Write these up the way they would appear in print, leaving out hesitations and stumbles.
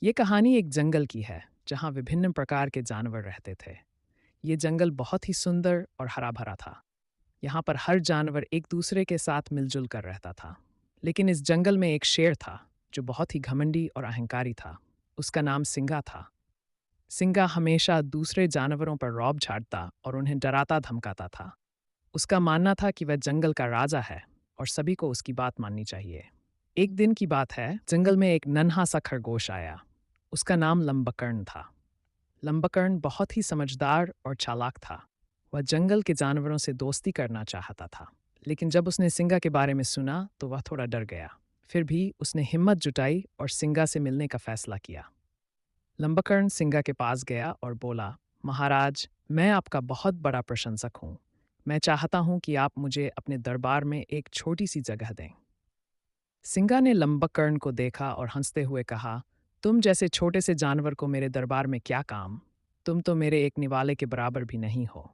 ये कहानी एक जंगल की है जहाँ विभिन्न प्रकार के जानवर रहते थे। ये जंगल बहुत ही सुंदर और हरा भरा था। यहाँ पर हर जानवर एक दूसरे के साथ मिलजुल कर रहता था। लेकिन इस जंगल में एक शेर था जो बहुत ही घमंडी और अहंकारी था। उसका नाम सिंगा था। सिंगा हमेशा दूसरे जानवरों पर रौब झाड़ता और उन्हें डराता धमकाता था। उसका मानना था कि वह जंगल का राजा है और सभी को उसकी बात माननी चाहिए। एक दिन की बात है, जंगल में एक नन्हा सा खरगोश आया। उसका नाम लंबकर्ण था। लंबकर्ण बहुत ही समझदार और चालाक था। वह जंगल के जानवरों से दोस्ती करना चाहता था। लेकिन जब उसने सिंगा के बारे में सुना तो वह थोड़ा डर गया। फिर भी उसने हिम्मत जुटाई और सिंगा से मिलने का फैसला किया। लंबकर्ण सिंगा के पास गया और बोला, महाराज, मैं आपका बहुत बड़ा प्रशंसक हूँ। मैं चाहता हूँ कि आप मुझे अपने दरबार में एक छोटी सी जगह दें। सिंगा ने लंबकर्ण को देखा और हंसते हुए कहा, तुम जैसे छोटे से जानवर को मेरे दरबार में क्या काम? तुम तो मेरे एक निवाले के बराबर भी नहीं हो।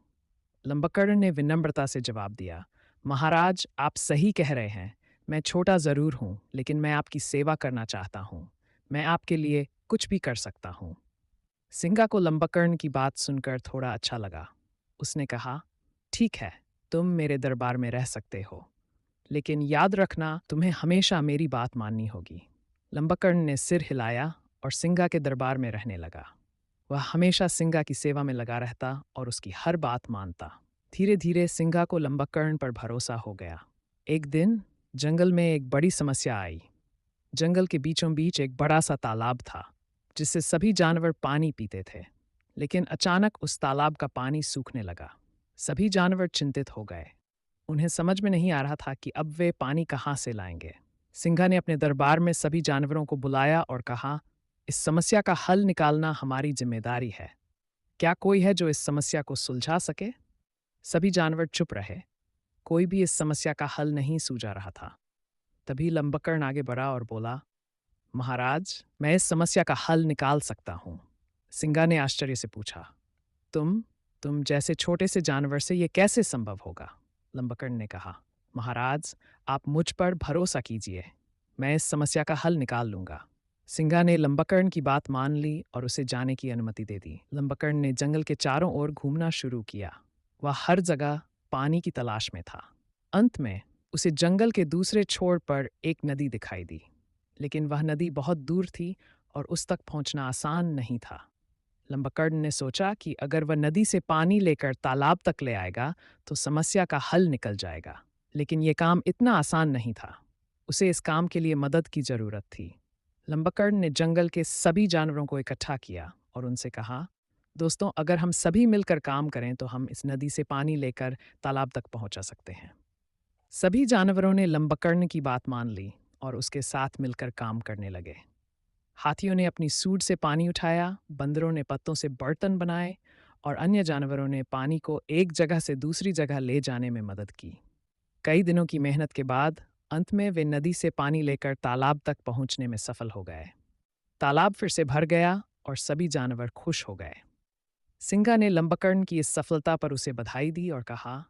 लंबकर्ण ने विनम्रता से जवाब दिया, महाराज, आप सही कह रहे हैं। मैं छोटा जरूर हूँ, लेकिन मैं आपकी सेवा करना चाहता हूँ। मैं आपके लिए कुछ भी कर सकता हूँ। सिंगा को लंबकर्ण की बात सुनकर थोड़ा अच्छा लगा। उसने कहा, ठीक है, तुम मेरे दरबार में रह सकते हो, लेकिन याद रखना, तुम्हें हमेशा मेरी बात माननी होगी। लंबकर्ण ने सिर हिलाया और सिंगा के दरबार में रहने लगा। वह हमेशा सिंगा की सेवा में लगा रहता और उसकी हर बात मानता। धीरे धीरे सिंगा को लंबकर्ण पर भरोसा हो गया। एक दिन जंगल में एक बड़ी समस्या आई। जंगल के बीचों बीच एक बड़ा सा तालाब था, जिससे सभी जानवर पानी पीते थे। लेकिन अचानक उस तालाब का पानी सूखने लगा। सभी जानवर चिंतित हो गए। उन्हें समझ में नहीं आ रहा था कि अब वे पानी कहाँ से लाएंगे। सिंघा ने अपने दरबार में सभी जानवरों को बुलाया और कहा, इस समस्या का हल निकालना हमारी जिम्मेदारी है। क्या कोई है जो इस समस्या को सुलझा सके? सभी जानवर चुप रहे। कोई भी इस समस्या का हल नहीं सूझा रहा था। तभी लंबकर्ण आगे बढ़ा और बोला, महाराज, मैं इस समस्या का हल निकाल सकता हूँ। सिंघा ने आश्चर्य से पूछा, तुम तुम जैसे छोटे से जानवर से ये कैसे संभव होगा? लंबकर्ण ने कहा, महाराज, आप मुझ पर भरोसा कीजिए। मैं इस समस्या का हल निकाल लूंगा। सिंघा ने लंबकर्ण की बात मान ली और उसे जाने की अनुमति दे दी। लंबकर्ण ने जंगल के चारों ओर घूमना शुरू किया। वह हर जगह पानी की तलाश में था। अंत में उसे जंगल के दूसरे छोर पर एक नदी दिखाई दी। लेकिन वह नदी बहुत दूर थी और उस तक पहुंचना आसान नहीं था। लंबकर्ण ने सोचा कि अगर वह नदी से पानी लेकर तालाब तक ले आएगा तो समस्या का हल निकल जाएगा। लेकिन यह काम इतना आसान नहीं था। उसे इस काम के लिए मदद की जरूरत थी। लंबकर्ण ने जंगल के सभी जानवरों को इकट्ठा किया और उनसे कहा, दोस्तों, अगर हम सभी मिलकर काम करें तो हम इस नदी से पानी लेकर तालाब तक पहुंचा सकते हैं। सभी जानवरों ने लंबकर्ण की बात मान ली और उसके साथ मिलकर काम करने लगे। हाथियों ने अपनी सूंड से पानी उठाया, बंदरों ने पत्तों से बर्तन बनाए और अन्य जानवरों ने पानी को एक जगह से दूसरी जगह ले जाने में मदद की। कई दिनों की मेहनत के बाद अंत में वे नदी से पानी लेकर तालाब तक पहुंचने में सफल हो गए। तालाब फिर से भर गया और सभी जानवर खुश हो गए। सिंघा ने लंबकर्ण की इस सफलता पर उसे बधाई दी और कहा,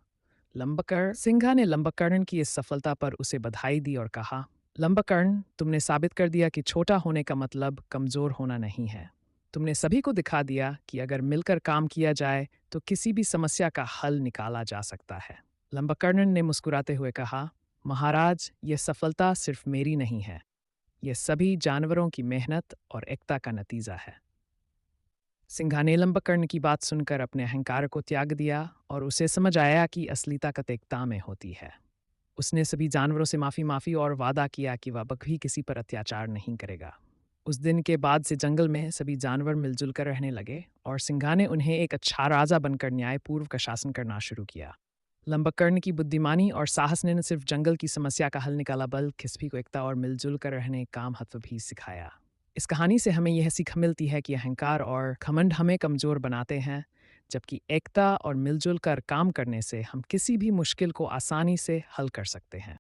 सिंघा ने लंबकर्ण की इस सफलता पर उसे बधाई दी और कहा, लंबकर्ण, तुमने साबित कर दिया कि छोटा होने का मतलब कमजोर होना नहीं है। तुमने सभी को दिखा दिया कि अगर मिलकर काम किया जाए तो किसी भी समस्या का हल निकाला जा सकता है। लंबकर्ण ने मुस्कुराते हुए कहा, महाराज, यह सफलता सिर्फ मेरी नहीं है। यह सभी जानवरों की मेहनत और एकता का नतीजा है। सिंघा ने लंबकर्ण की बात सुनकर अपने अहंकार को त्याग दिया और उसे समझ आया कि असली ताकत एकता में होती है। उसने सभी जानवरों से माफी और वादा किया कि वह कभी किसी पर अत्याचार नहीं करेगा। उस दिन के बाद से जंगल में सभी जानवर मिलजुल कर रहने लगे और सिंघा ने उन्हें एक अच्छा राजा बनकर न्यायपूर्व का शासन करना शुरू किया। लंबकर्ण की बुद्धिमानी और साहस ने न सिर्फ जंगल की समस्या का हल निकाला, बल्कि सभी को एकता और मिलजुल कर रहने का महत्व भी सिखाया। इस कहानी से हमें यह सीख मिलती है कि अहंकार और घमंड हमें कमजोर बनाते हैं, जबकि एकता और मिलजुल कर काम करने से हम किसी भी मुश्किल को आसानी से हल कर सकते हैं।